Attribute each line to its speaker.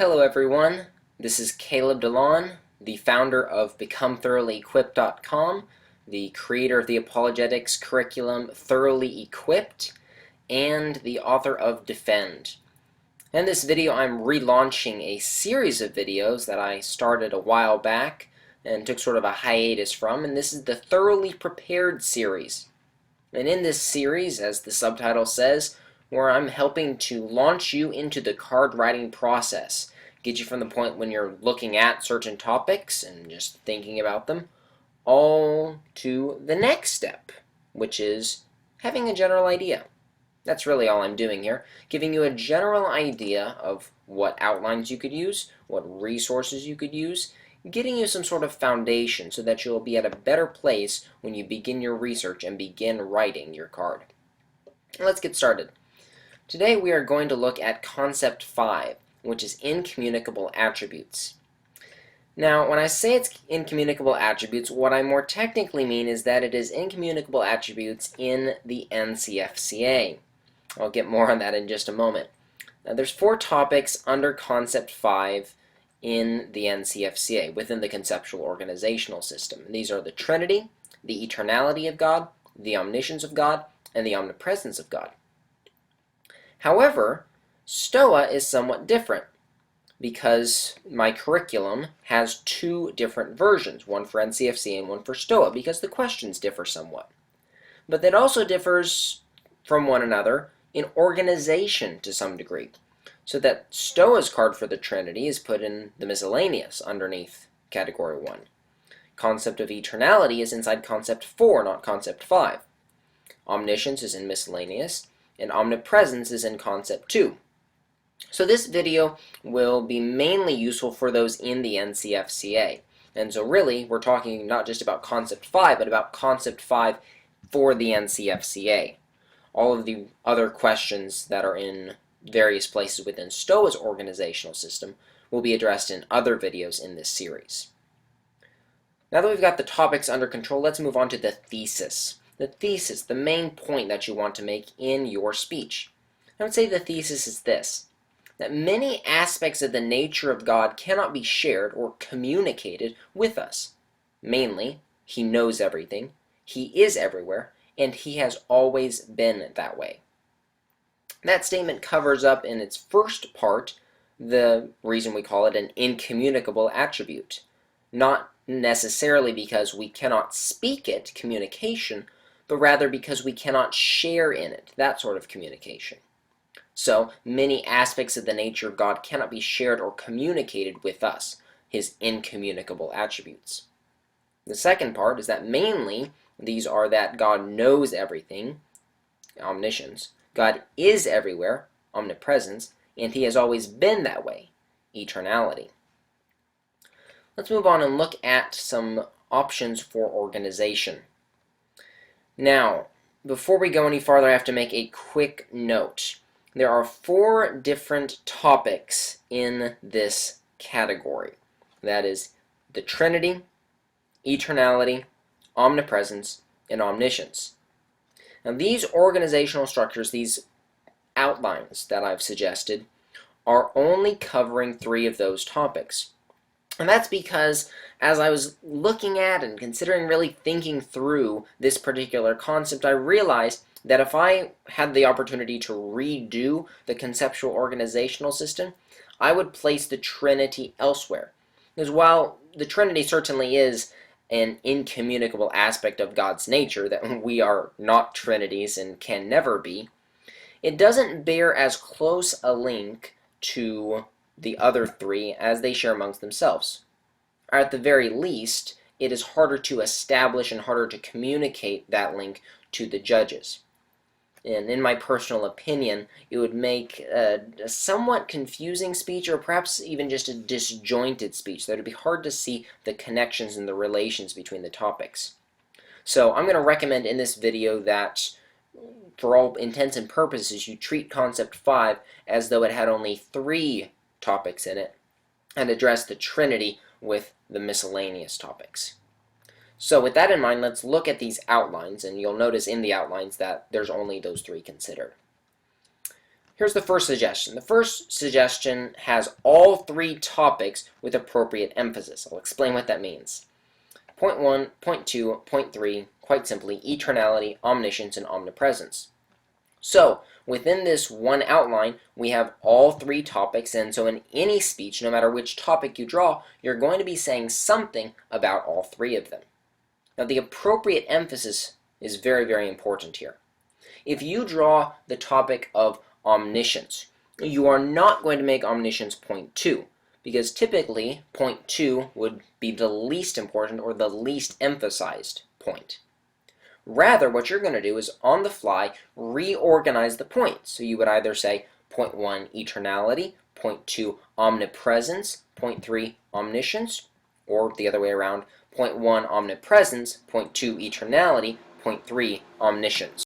Speaker 1: Hello everyone, this is Caleb DeLon, the founder of BecomeThoroughlyEquipped.com, the creator of the apologetics curriculum Thoroughly Equipped, and the author of Defend. In this video I'm relaunching a series of videos that I started a while back and took sort of a hiatus from, and this is the Thoroughly Prepared series. And in this series, as the subtitle says, where I'm helping to launch you into the card writing process, get you from the point when you're looking at certain topics and just thinking about them, all to the next step, which is having a general idea. That's really all I'm doing here, giving you a general idea of what outlines you could use, what resources you could use, getting you some sort of foundation so that you'll be at a better place when you begin your research and begin writing your card. Let's get started. Today we are going to look at Concept 5, which is incommunicable attributes. Now, when I say it's incommunicable attributes, what I more technically mean is that it is incommunicable attributes in the NCFCA. I'll get more on that in just a moment. Now, there's 4 topics under Concept 5 in the NCFCA, within the conceptual organizational system. And these are the Trinity, the eternality of God, the omniscience of God, and the omnipresence of God. However, Stoa is somewhat different because my curriculum has 2 different versions, one for NCFCA and one for Stoa, because the questions differ somewhat. But that also differs from one another in organization to some degree, so that Stoa's card for the Trinity is put in the miscellaneous underneath Category 1. Concept of eternality is inside Concept 4, not Concept 5. Omniscience is in miscellaneous, and omnipresence is in Concept 2. So this video will be mainly useful for those in the NCFCA. And so really, we're talking not just about Concept 5, but about Concept 5 for the NCFCA. All of the other questions that are in various places within Stoa's organizational system will be addressed in other videos in this series. Now that we've got the topics under control, let's move on to the thesis. The thesis, the main point that you want to make in your speech. I would say the thesis is this: that many aspects of the nature of God cannot be shared or communicated with us. Mainly, He knows everything, He is everywhere, and He has always been that way. That statement covers up in its first part the reason we call it an incommunicable attribute. Not necessarily because we cannot speak it, communication, but rather because we cannot share in it, that sort of communication. So, many aspects of the nature of God cannot be shared or communicated with us, His incommunicable attributes. The second part is that mainly these are that God knows everything, omniscience, God is everywhere, omnipresence, and He has always been that way, eternality. Let's move on and look at some options for organization. Now, before we go any farther, I have to make a quick note. There are 4 different topics in this category. That is the Trinity, eternality, omnipresence, and omniscience. Now, these organizational structures, these outlines that I've suggested, are only covering 3 of those topics. And that's because as I was looking at and considering, really thinking through this particular concept, I realized that if I had the opportunity to redo the conceptual organizational system, I would place the Trinity elsewhere. Because while the Trinity certainly is an incommunicable aspect of God's nature, that we are not Trinities and can never be, it doesn't bear as close a link to the other 3 as they share amongst themselves. Or at the very least, it is harder to establish and harder to communicate that link to the judges. And in my personal opinion, it would make a somewhat confusing speech, or perhaps even just a disjointed speech. That it would be hard to see the connections and the relations between the topics. So I'm going to recommend in this video that, for all intents and purposes, you treat Concept 5 as though it had only 3 topics in it, and address the Trinity with the miscellaneous topics. So with that in mind, let's look at these outlines, and you'll notice in the outlines that there's only those 3 considered. Here's the first suggestion. The first suggestion has all three topics with appropriate emphasis. I'll explain what that means. Point 1, point 2, point 3, quite simply, eternality, omniscience, and omnipresence. So, within this one outline, we have all three topics, and so in any speech, no matter which topic you draw, you're going to be saying something about all three of them. Now, the appropriate emphasis is very, very important here. If you draw the topic of omniscience, you are not going to make omniscience point 2, because typically point 2 would be the least important or the least emphasized point. Rather, what you're going to do is, on the fly, reorganize the points. So you would either say point 1, eternality, point 2, omnipresence, point 3, omniscience, or the other way around, point 1, omnipresence, point 2, eternality, point 3, omniscience.